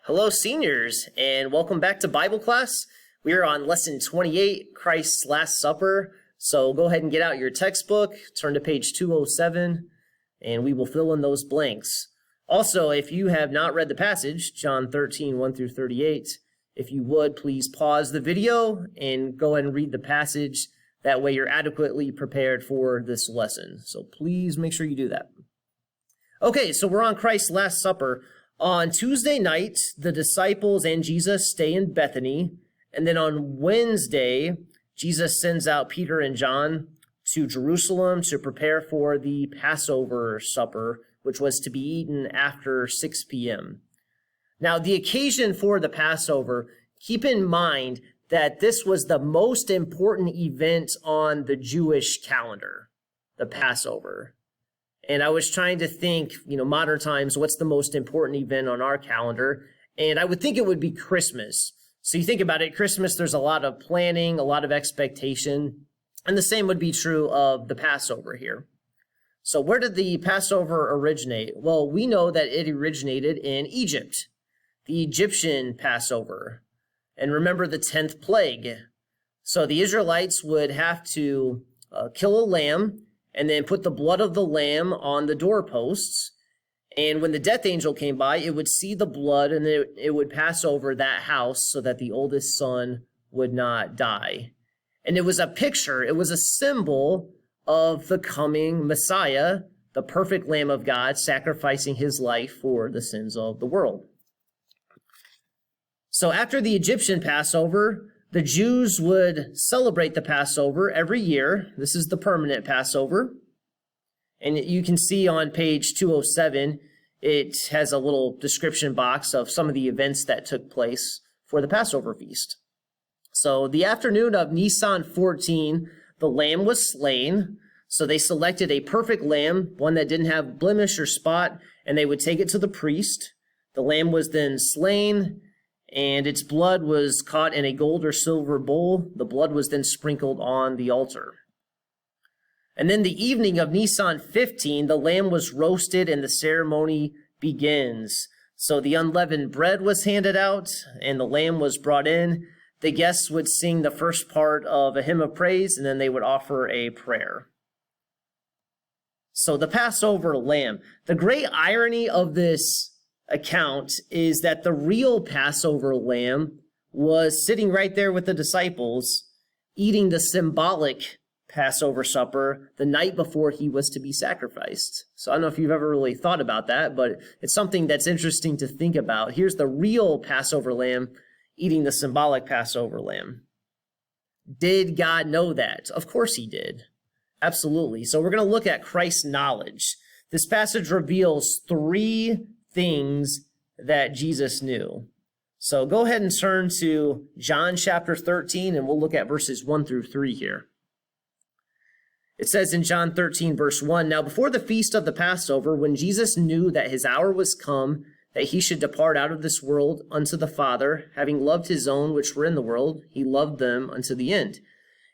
Hello, seniors, and welcome back to Bible class. We are on lesson 28, Christ's Last Supper. So go ahead and get out your textbook, turn to page 207, and we will fill in those blanks. Also, if you have not read the passage, John 13, 1 through 38, if you would, please pause the video and go ahead and read the passage. That way you're adequately prepared for this lesson. So please make sure you do that. Okay, so we're on Christ's Last Supper. On Tuesday night, the disciples and Jesus stay in Bethany, and then on Wednesday, Jesus sends out Peter and John to Jerusalem to prepare for the Passover supper, which was to be eaten after 6 p.m. Now, the occasion for the Passover, keep in mind that this was the most important event on the Jewish calendar, the Passover. And I was trying to think, modern times, what's the most important event on our calendar? And I would think it would be Christmas. So you think about it, Christmas, there's a lot of planning, a lot of expectation. And the same would be true of the Passover here. So where did the Passover originate? Well, we know that it originated in Egypt, the Egyptian Passover. And remember the 10th plague. So the Israelites would have to kill a lamb and then put the blood of the lamb on the doorposts. And when the death angel came by, it would see the blood and it would pass over that house so that the oldest son would not die. And it was a picture, it was a symbol of the coming Messiah, the perfect Lamb of God, sacrificing his life for the sins of the world. So after the Egyptian Passover, the Jews would celebrate the Passover every year. This is the permanent Passover. And you can see on page 207, it has a little description box of some of the events that took place for the Passover feast. So the afternoon of Nisan 14, the lamb was slain. So they selected a perfect lamb, one that didn't have blemish or spot, and they would take it to the priest. The lamb was then slain, and its blood was caught in a gold or silver bowl. The blood was then sprinkled on the altar. And then the evening of Nisan 15, the lamb was roasted and the ceremony begins. So the unleavened bread was handed out and the lamb was brought in. The guests would sing the first part of a hymn of praise and then they would offer a prayer. So the Passover lamb. The great irony of this account is that the real Passover lamb was sitting right there with the disciples, eating the symbolic Passover supper the night before he was to be sacrificed. So I don't know if you've ever really thought about that, but it's something that's interesting to think about. Here's the real Passover lamb eating the symbolic Passover lamb. Did God know that? Of course he did. Absolutely. So we're going to look at Christ's knowledge. This passage reveals three things that Jesus knew. So go ahead and turn to John chapter 13, and we'll look at verses 1 through 3 here. It says in John 13, verse 1, "Now before the feast of the Passover, when Jesus knew that his hour was come, that he should depart out of this world unto the Father, having loved his own which were in the world, he loved them unto the end.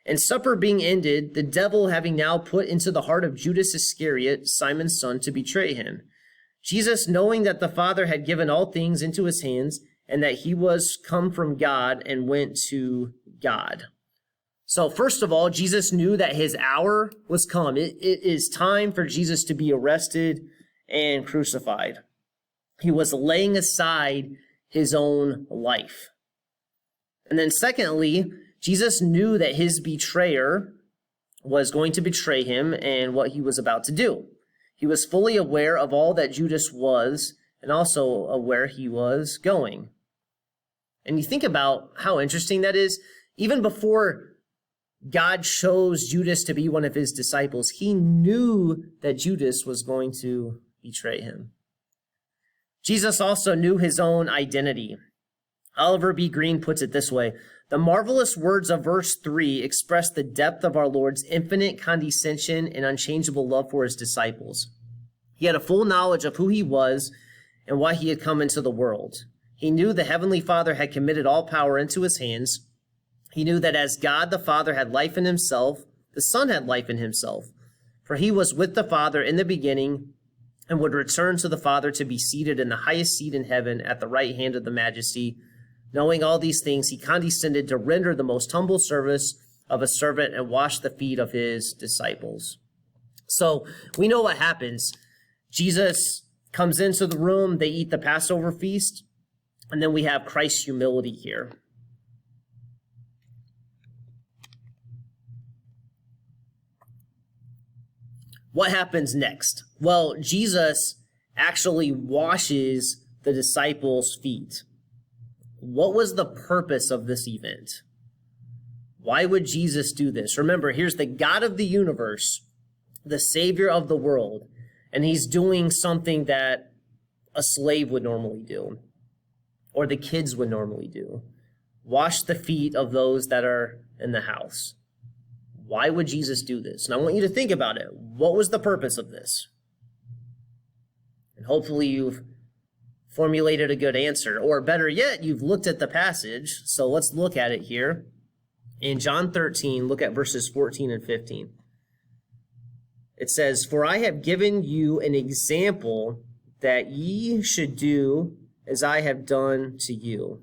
And supper being ended, the devil having now put into the heart of Judas Iscariot, Simon's son, to betray him. Jesus, knowing that the Father had given all things into his hands, and that he was come from God and went to God." So first of all, Jesus knew that his hour was come. It is time for Jesus to be arrested and crucified. He was laying aside his own life. And then secondly, Jesus knew that his betrayer was going to betray him and what he was about to do. He was fully aware of all that Judas was and also aware he was going. And you think about how interesting that is. Even before God chose Judas to be one of his disciples, he knew that Judas was going to betray him. Jesus also knew his own identity. Oliver B. Green puts it this way: "The marvelous words of verse 3 express the depth of our Lord's infinite condescension and unchangeable love for his disciples. He had a full knowledge of who he was and why he had come into the world. He knew the Heavenly Father had committed all power into his hands. He knew that as God the Father had life in himself, the Son had life in himself. For he was with the Father in the beginning, and would return to the Father to be seated in the highest seat in heaven at the right hand of the Majesty. Knowing all these things, he condescended to render the most humble service of a servant and wash the feet of his disciples. So we know what happens. Jesus comes into the room, they eat the Passover feast, and then we have Christ's humility here. What happens next? Well, Jesus actually washes the disciples' feet. What was the purpose of this event? Why would Jesus do this? Remember, here's the God of the universe, the Savior of the world, and he's doing something that a slave would normally do, or the kids would normally do. Wash the feet of those that are in the house. Why would Jesus do this? And I want you to think about it. What was the purpose of this? And hopefully you've formulated a good answer, or better yet, you've looked at the passage. So let's look at it here. In John 13, look at verses 14 and 15. It says, "For I have given you an example that ye should do as I have done to you."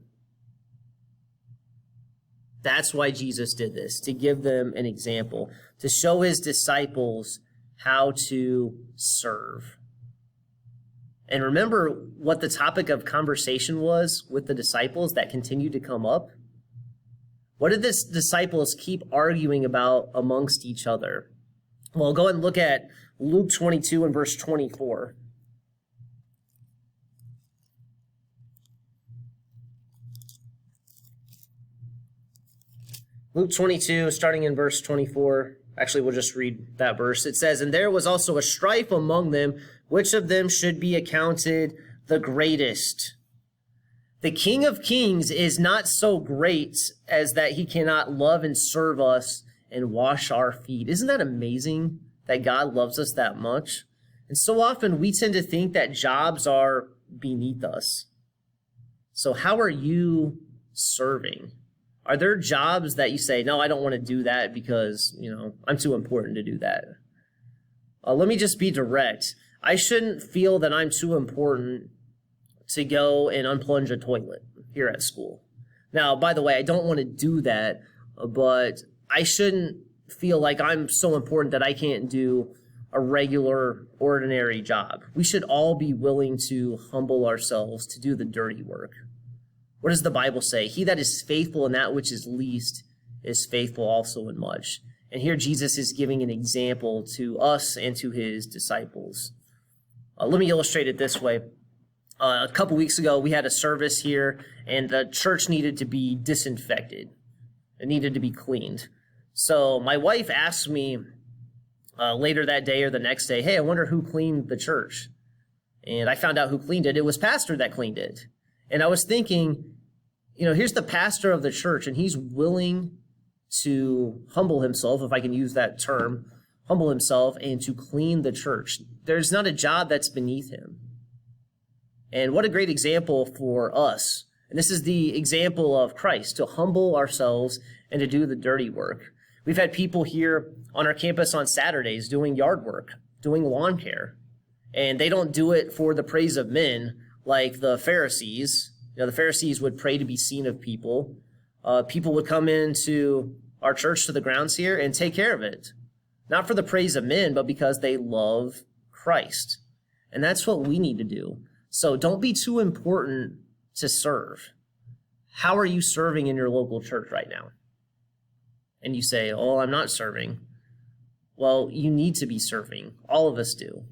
That's why Jesus did this, to give them an example, to show his disciples how to serve. And remember what the topic of conversation was with the disciples that continued to come up? What did the disciples keep arguing about amongst each other? Well, go ahead and look at Luke 22 and verse 24. Luke 22, starting in verse 24. Actually, we'll just read that verse. It says, "And there was also a strife among them, which of them should be accounted the greatest. The King of Kings is not so great as that he cannot love and serve us and wash our feet." Isn't that amazing that God loves us that much? And so often we tend to think that jobs are beneath us. So how are you serving? Are there jobs that you say, no, I don't want to do that because, I'm too important to do that? Let me just be direct. I shouldn't feel that I'm too important to go and unplunge a toilet here at school. Now, by the way, I don't want to do that, but I shouldn't feel like I'm so important that I can't do a regular, ordinary job. We should all be willing to humble ourselves to do the dirty work. What does the Bible say? He that is faithful in that which is least is faithful also in much. And here Jesus is giving an example to us and to his disciples. Let me illustrate it this way. A couple weeks ago, we had a service here, and the church needed to be disinfected. It needed to be cleaned. So my wife asked me later that day or the next day, hey, I wonder who cleaned the church. And I found out who cleaned it. It was pastor that cleaned it. And I was thinking, here's the pastor of the church, and he's willing to humble himself, if I can use that term, humble himself and to clean the church. There's not a job that's beneath him. And what a great example for us. And this is the example of Christ, to humble ourselves and to do the dirty work. We've had people here on our campus on Saturdays doing yard work, doing lawn care. And they don't do it for the praise of men like the Pharisees. The Pharisees would pray to be seen of people. People would come into our church, to the grounds here, and take care of it. Not for the praise of men, but because they love Christ. And that's what we need to do. So don't be too important to serve. How are you serving in your local church right now? And you say, oh, I'm not serving. Well, you need to be serving. All of us do.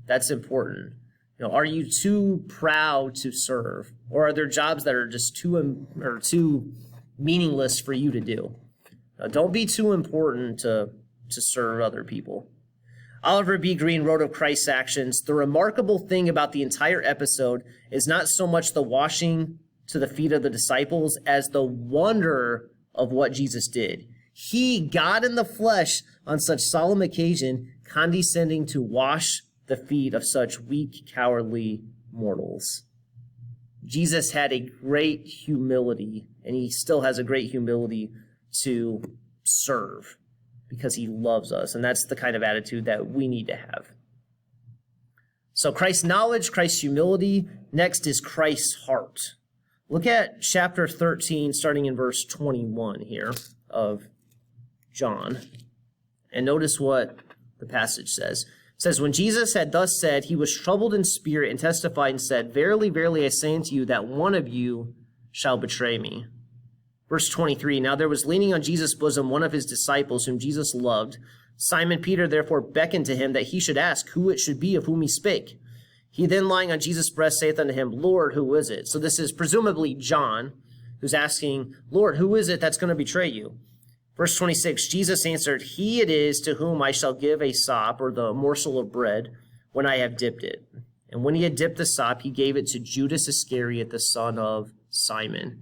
That's important. Are you too proud to serve? Or are there jobs that are just too meaningless for you to do? Don't be too important to serve other people. Oliver B. Green wrote of Christ's actions, "The remarkable thing about the entire episode is not so much the washing to the feet of the disciples as the wonder of what Jesus did. He, God in the flesh, on such solemn occasion, condescending to wash the feet of such weak, cowardly mortals." Jesus had a great humility, and he still has a great humility to serve because he loves us. And that's the kind of attitude that we need to have. So Christ's knowledge, Christ's humility. Next is Christ's heart. Look at chapter 13, starting in verse 21 here of John. And notice what the passage says. It says, when Jesus had thus said, he was troubled in spirit and testified and said, verily, verily, I say unto you that one of you shall betray me. Verse 23, now there was leaning on Jesus' bosom one of his disciples whom Jesus loved. Simon Peter therefore beckoned to him that he should ask who it should be of whom he spake. He then lying on Jesus' breast saith unto him, Lord, who is it? So this is presumably John who's asking, Lord, who is it that's going to betray you? Verse 26, Jesus answered, he it is to whom I shall give a sop, or the morsel of bread, when I have dipped it. And when he had dipped the sop, he gave it to Judas Iscariot, the son of Simon.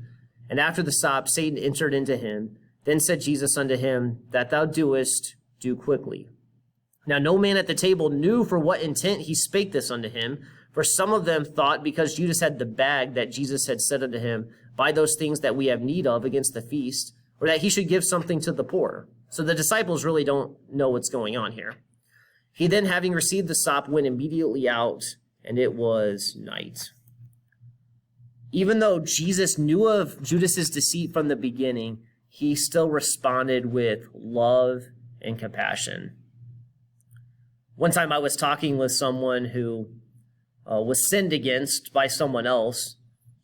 And after the sop, Satan entered into him. Then said Jesus unto him, that thou doest, do quickly. Now no man at the table knew for what intent he spake this unto him, for some of them thought because Judas had the bag that Jesus had said unto him, buy those things that we have need of against the feast, or that he should give something to the poor. So the disciples really don't know what's going on here. He then, having received the sop, went immediately out, and it was night. Even though Jesus knew of Judas's deceit from the beginning, he still responded with love and compassion. One time I was talking with someone who was sinned against by someone else,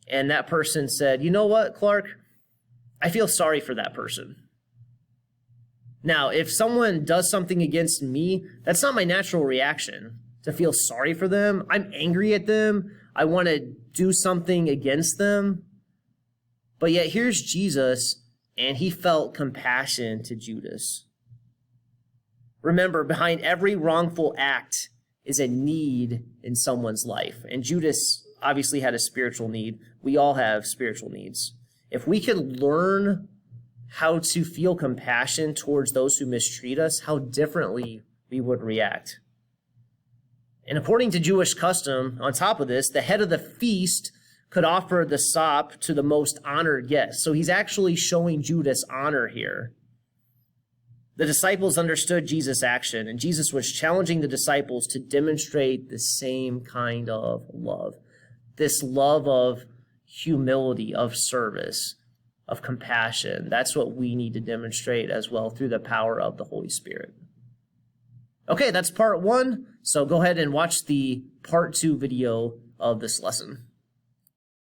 and that person said, you know what, Clark? I feel sorry for that person. Now, if someone does something against me, that's not my natural reaction, to feel sorry for them. I'm angry at them. I want to do something against them. But yet here's Jesus, and he felt compassion to Judas. Remember, behind every wrongful act is a need in someone's life. And Judas obviously had a spiritual need. We all have spiritual needs. If we could learn how to feel compassion towards those who mistreat us, how differently we would react. And according to Jewish custom, on top of this, the head of the feast could offer the sop to the most honored guest. So he's actually showing Judas honor here. The disciples understood Jesus' action, and Jesus was challenging the disciples to demonstrate the same kind of love. This love of humility, of service, of compassion. That's what we need to demonstrate as well through the power of the Holy Spirit. Okay, that's part 1. So go ahead and watch the part 2 video of this lesson.